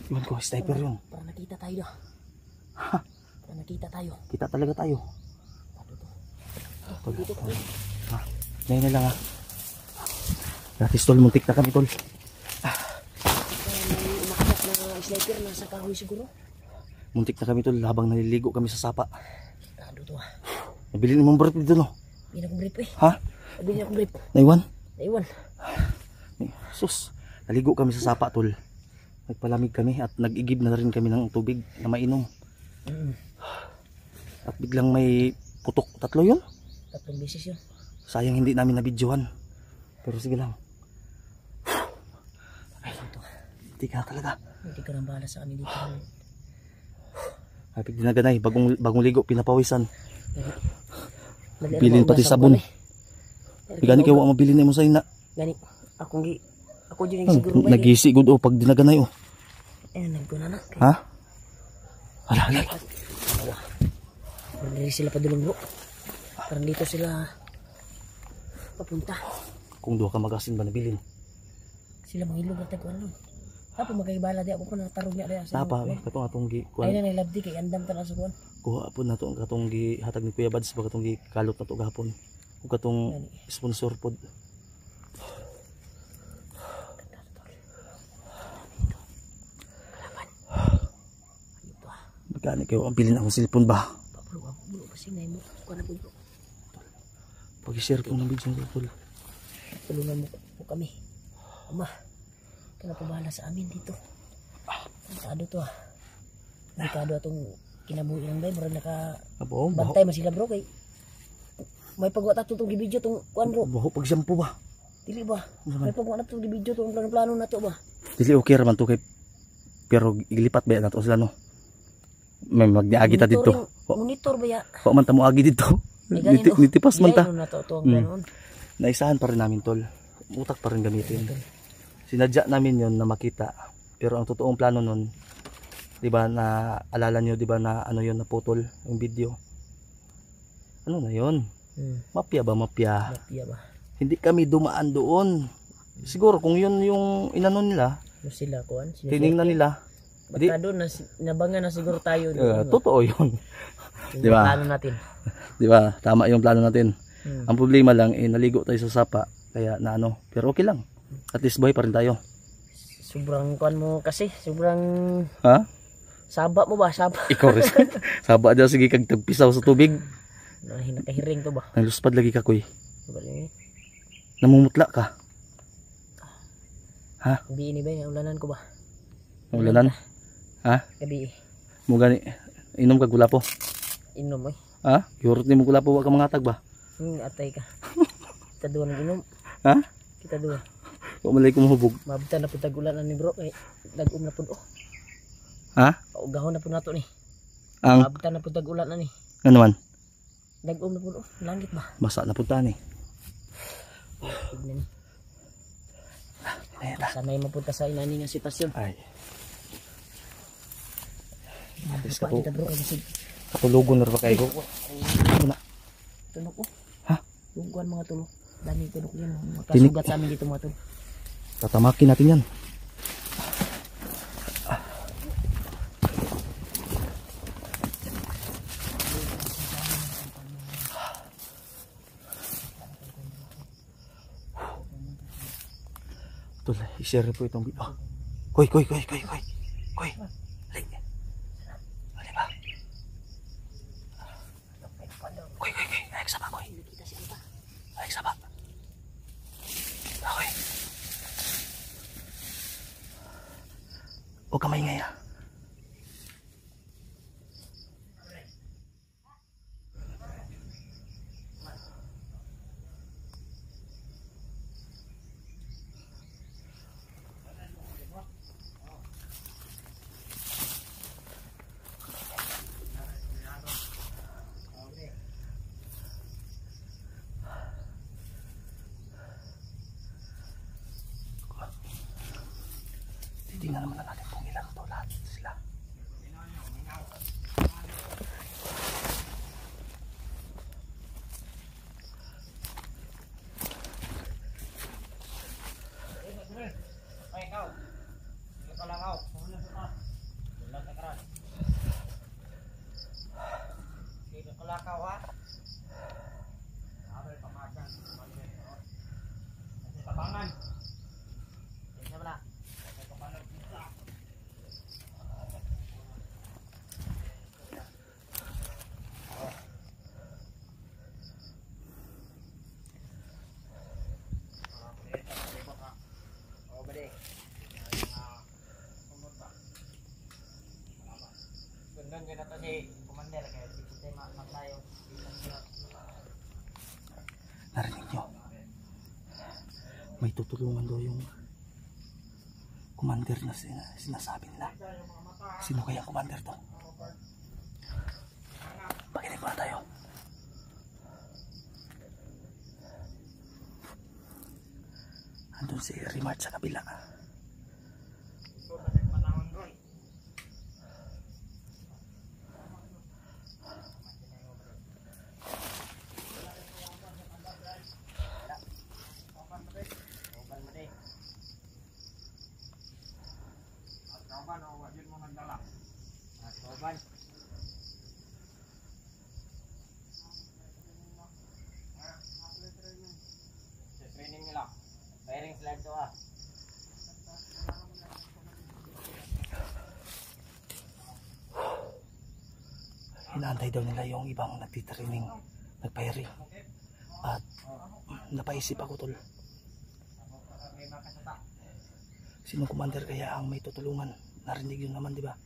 Iwan ko, sniper yun. Para nakita tayo na. Ha? Para nakita tayo. Kita talaga tayo. Tol, dito tayo. Ha? Ngayon na lang ha. Gratis tol, muntik na kami tol. May umakyat na sniper na sa kahoy siguro. Muntik na kami tol habang naliligo kami sa sapa. Tado to ha. Nabilin mong brief dito no? Bili akong brief eh. Ha? Bili akong brief. Naiwan? Naiwan. Sus, naligo kami sa sapa tol. Nagpalamig kami at nag-igib na rin kami ng tubig na mainom. At biglang may putok. 3 yun? 3 beses yun. Sayang hindi namin nabidyohan. Pero sige lang. Ay, hindi ka talaga. Hindi ka nang bahala sa amin dito. Ay, dinaganay. Bagong ligo, pinapawisan. Dali, Bilin pati sabon. Gani kayo mabilin na mo sa ina. Gani, ako dyan yung siguro ba. Nagisi good o pag dinaganay o. Nagkuna na. Ha? Hala. Hindi sila padulong bro. Parang dito sila papunta. Kung doon ka magasin ba nabilin? Sila mangilog at tagwan nun. Apa magkaibala di ako po natarong niya rin. Tapa, katong atong gi kuan. Ay na nilabdi kay andam ta na sa kuan. Kuha po na to katong gi hatag ni Kuya Bads ba katong gi kalot na to gahapon. Ug katong sponsor pod. Magkano kayo ang bilhin akong cellphone ba? Bulo kasi ngay mo. Kuan na po bro. Pag-share ko ng video nito tol. Tulungan mo po kami. Ama. Kaya po bahala sa amin dito. Delikado to ah. Delikado atong kinabuhi ng bay. Murag bantay man sila bro kay. May pagwa ta itong gibidyo itong kuan bro. Baho pag shampoo ba? Dili ba? May pagwa na itong gibidyo itong plano na to ba? Dili okay raman to kay. Pero ilipat ba na to sila no? May magdiagi ta dito. Monitor ba ya? Wa man ta mo agi dito. Nitipas man ta. Naisahan pa rin namin tol. Utak pa rin gamitin. Sinadya namin yon na makita. Pero ang totoong plano nun, 'di ba na alala niyo 'di ba na ano yon naputol yung video. Ano na yon? Mafia ba mafia? Mafia ba? Hindi kami dumaan doon. Siguro kung yun yung inano nila, sila kuan. tiningnan nila. Baka doon nabangan na siguro tayo. Totoo yun. Di ba? Plano natin. Di ba? Tama yung plano natin. Ang problema lang, naligo tayo sa sapa. Kaya na ano. Pero okay lang. At least buhay pa rin tayo. Sobrang kuan mo kasi. Sobrang... Ha? Saba mo ba? Saba. Ikaw rin. Saba daw. Sige kag tagpisaw sa tubig. Nakahiring to ba? Naluspad lagi ka kuy. Namumutla ka. Ha? Gabi ini ba? Ulanan ko ba? Ulanan? Ha? Gabi. Mo gani inom ka gulapo. Inom eh. Ha? Yurot ni mo gulapo wa ka mangatag ba? Atay ka. Kita duwa nang inom. Ha? Kita duwa. Wa malay ko mahubog. Mabita na pud tagulan ni bro kay dagom na pud oh. Ha? Paugahon na pud nato ni. Ang Mabita na pud tagulan na ni. Ano man? Dagom na pud oh. Langit ba? Basa na pud ta ni. Tignan ni. Sanay mapunta sa inani nga sitwasyon. Ay. Atis ka Bro, po. kasi Katulugon na ba kayo? Ano na? tulog oh. Ha? Tulugan mga tulog. Daming tulog yan. Tinik. Makasugat sa amin dito mga tulog. Tatamakin natin yan. Tol, i-share po itong video. Koy. Koy. Alay ba? Koy. Ayak sa ba, koy. Ayak sa ba. Koy. Huwag ka maingay ha. Tingnan naman natin kung ilan to lahat sila. Ay, ikaw. Ikaw lang ako. Narinig nyo? May tutulungan daw yung commander na sinasabi nila. Sino kaya ang commander to? Pakinig muna tayo. Andun si Rimart sa kabila. Training nila. Firing slide to ah. Inaantay daw nila yung ibang nagtitraining, nagpairing. At napaisip ako, tol. Sino commander kaya ang may tutulungan? Narinig yun naman, di ba?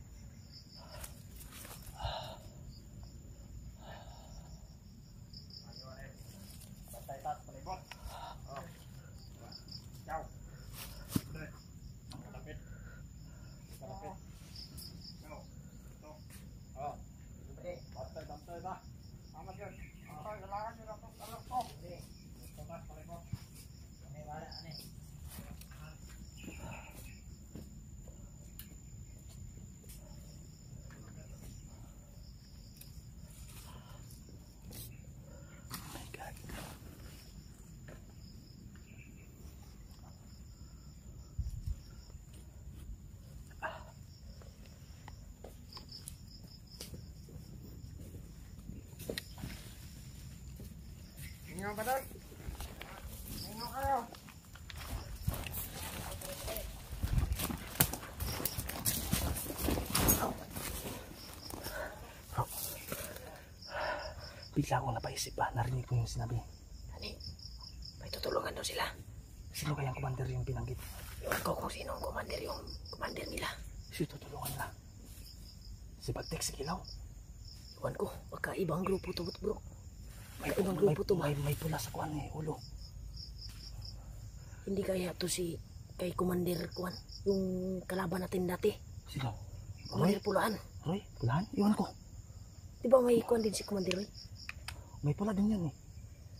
Ingat ba doy? Ingat kayo. Bro, bigla akong napaisip ba? Narinig ko yung sinabi. Ani, may tutulungan daw sila. Sino kaya ang commander yung binanggit? Iwan ko kung sino ang commander nila. Sino tutulungan nila? Si Bagtek, si Kilaw? Iwan ko, baka ibang grupo to, bro. May pula sa kuwan eh, ulo. Hindi kaya to si kay Commander Kuan, yung kalaban natin dati. Sino? Commander Pulaan. Roy, Pulaan? Iwan ko. Di ba may Kuan din si Commander Roy? May pula din yan eh.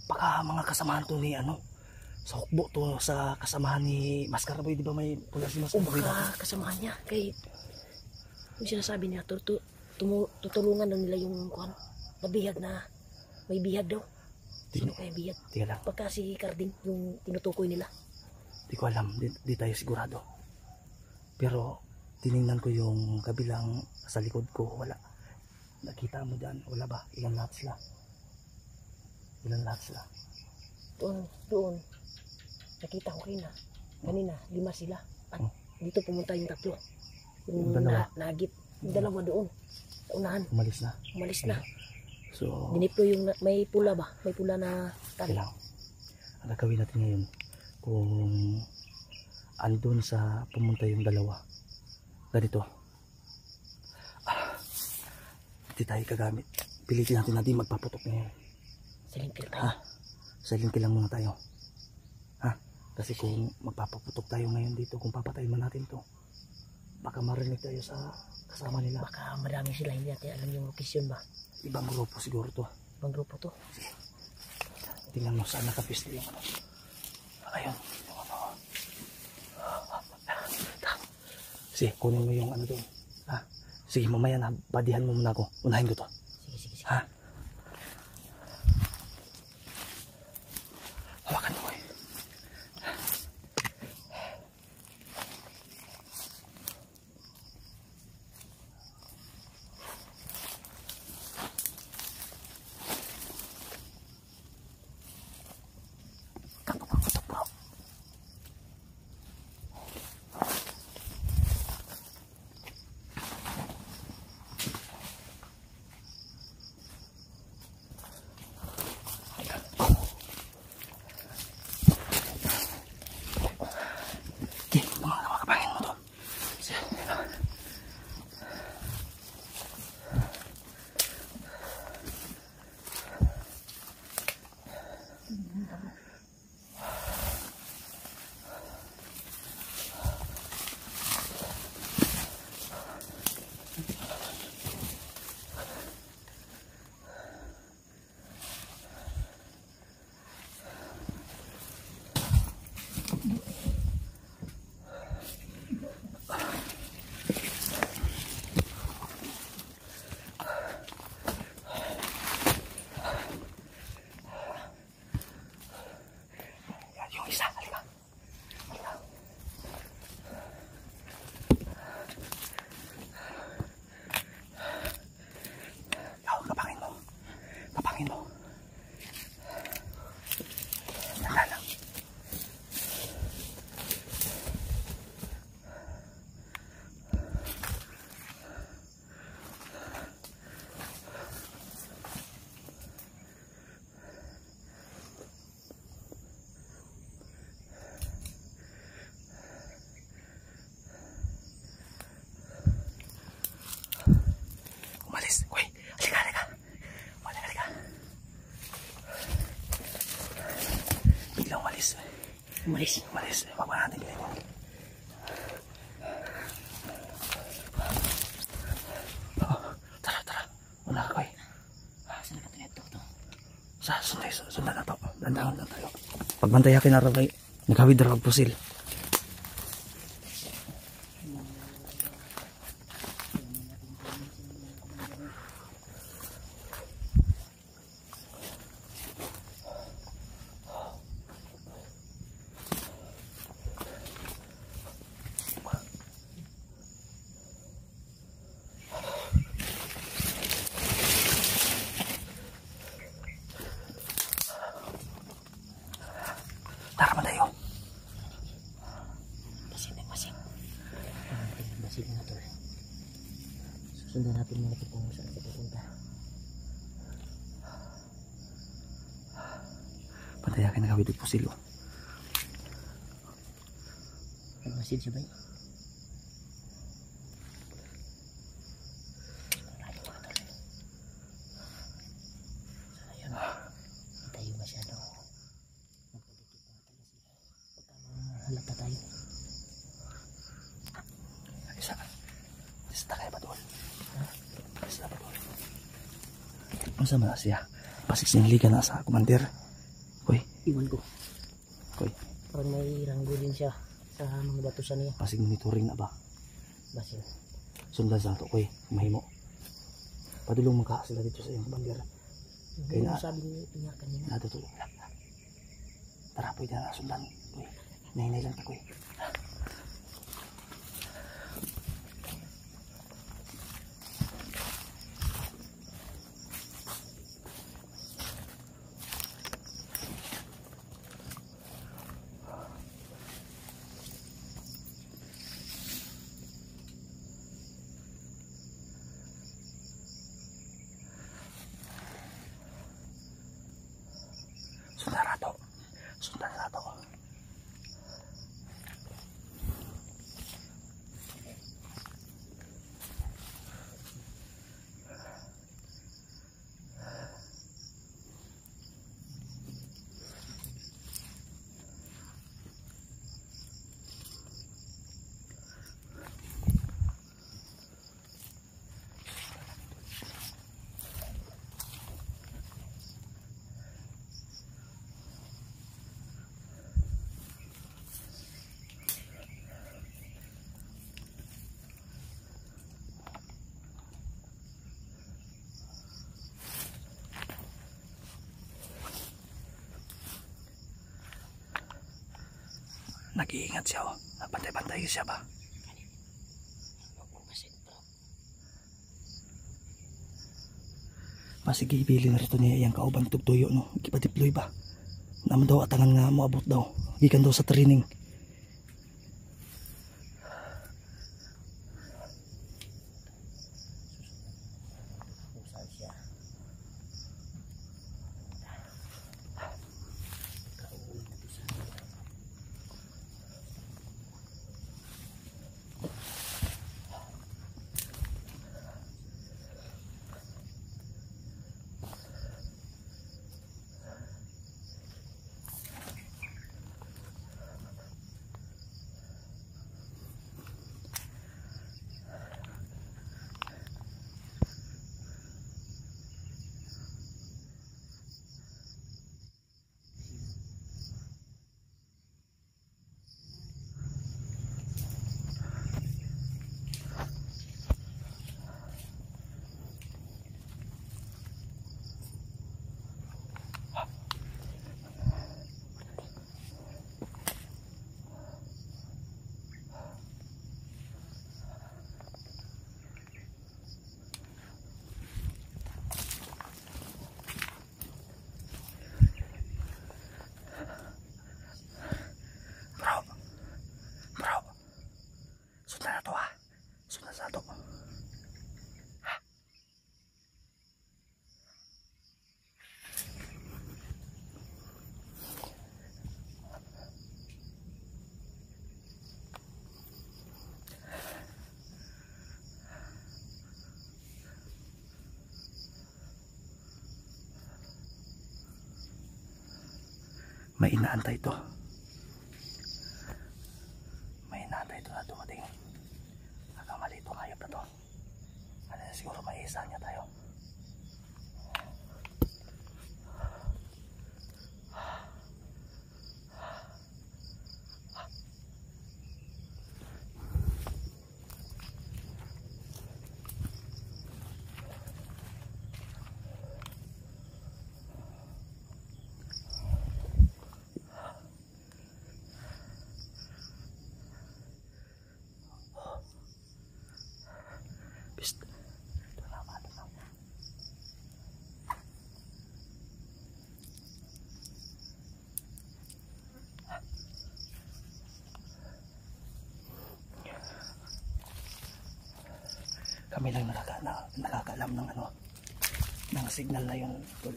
Baka mga kasamahan to ni ano, sa hukbo to, sa kasamahan ni Mascaraboy, di ba may pula si Mascaraboy? Baka kasamahan niya. Kay yung sinasabi niya, tutulungan daw nila yung Kuan, nabihag na. May bihag daw. Sino kaya bihag? Di lang. Pagka si Carding, yung tinutukoy nila. Di ko alam, di tayo sigurado. Pero tiningnan ko yung kabilang sa likod ko, wala. Nakita mo dyan, wala ba? Ilan lahat sila? Ilan lahat sila? Doon. Nakita ko kanina, 5 sila. At dito pumunta yung 3. Yung nagit. Yung 2 doon. Sa unahan. Umalis na. So, diniplo yung may pula ba? May pula na tali. Kailang. Ang gagawin natin ngayon, kung andun sa pumunta yung 2, ganito. Hindi tayo kagamit. Pilitin natin magpaputok ngayon. Silent kill tayo. Silent kill lang muna tayo. Kasi kung magpapaputok tayo ngayon dito, kung papatayin man natin to, baka marinig tayo sa kasama nila. Baka marami sila, hindi natin alam yung location ba? Ibang grupo siguro to. Ibang grupo to. Sige. Tingnan mo saan nakapistil yung ano. Ayun. Yung ano. Sige, kunin mo yung ano doon. Sige, mamaya na. Badihan mo muna ako. Unahin ko to. Sige. Hawakan mo eh. Umalis. Umalis. Baba natin kayo. Tara. Wala ka kayo. Saan na ka ito? Sundan na to. Dandahan lang tayo. Pagbantay akin na rabay. Nagkawidra kag pusil. Tara man tayo. Basin na to. Susundan natin mga kung saan kita punta. Pantay akin nagkawidra kag pusil. Nagmasid siya ba? Tayo masyado. Halata tayo. Isa tayo ba doon? Isa ba doon? Ang sama na siya. Pasik siniligan na sa kumandir. Koy. Iwan ko. Koy. Parang may ranggo din siya sa mga batusan niya. Pasik monitoring na ba? Basin. Sundan sa ito, koy. Mahimo. Padulong maka sila dito sa iyong kumandir. Kaya na sabi niya kanina. Natutulong lang. Tara, pwede na sundan. Koy. Nahinay lang ta, koy. Sundan sa ito. Nag-iingat siya, oh. Pantay-pantay siya ba? Sige, ibilin na rito niya yung kaubang tugtuyo, no? Ikipadiploy ba? Naman daw atangan nga mo abot daw. Gikan daw sa training. May inaantay to. maisa niya tayo. Kami lang nakakaalam ng ano, ng signal na yun, tol.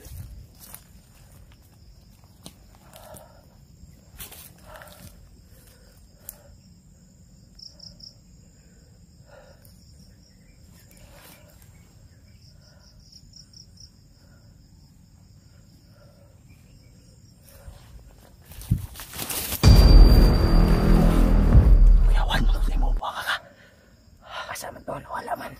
Kuyawan, magkakay mo ba ka? Kasama tol, wala man.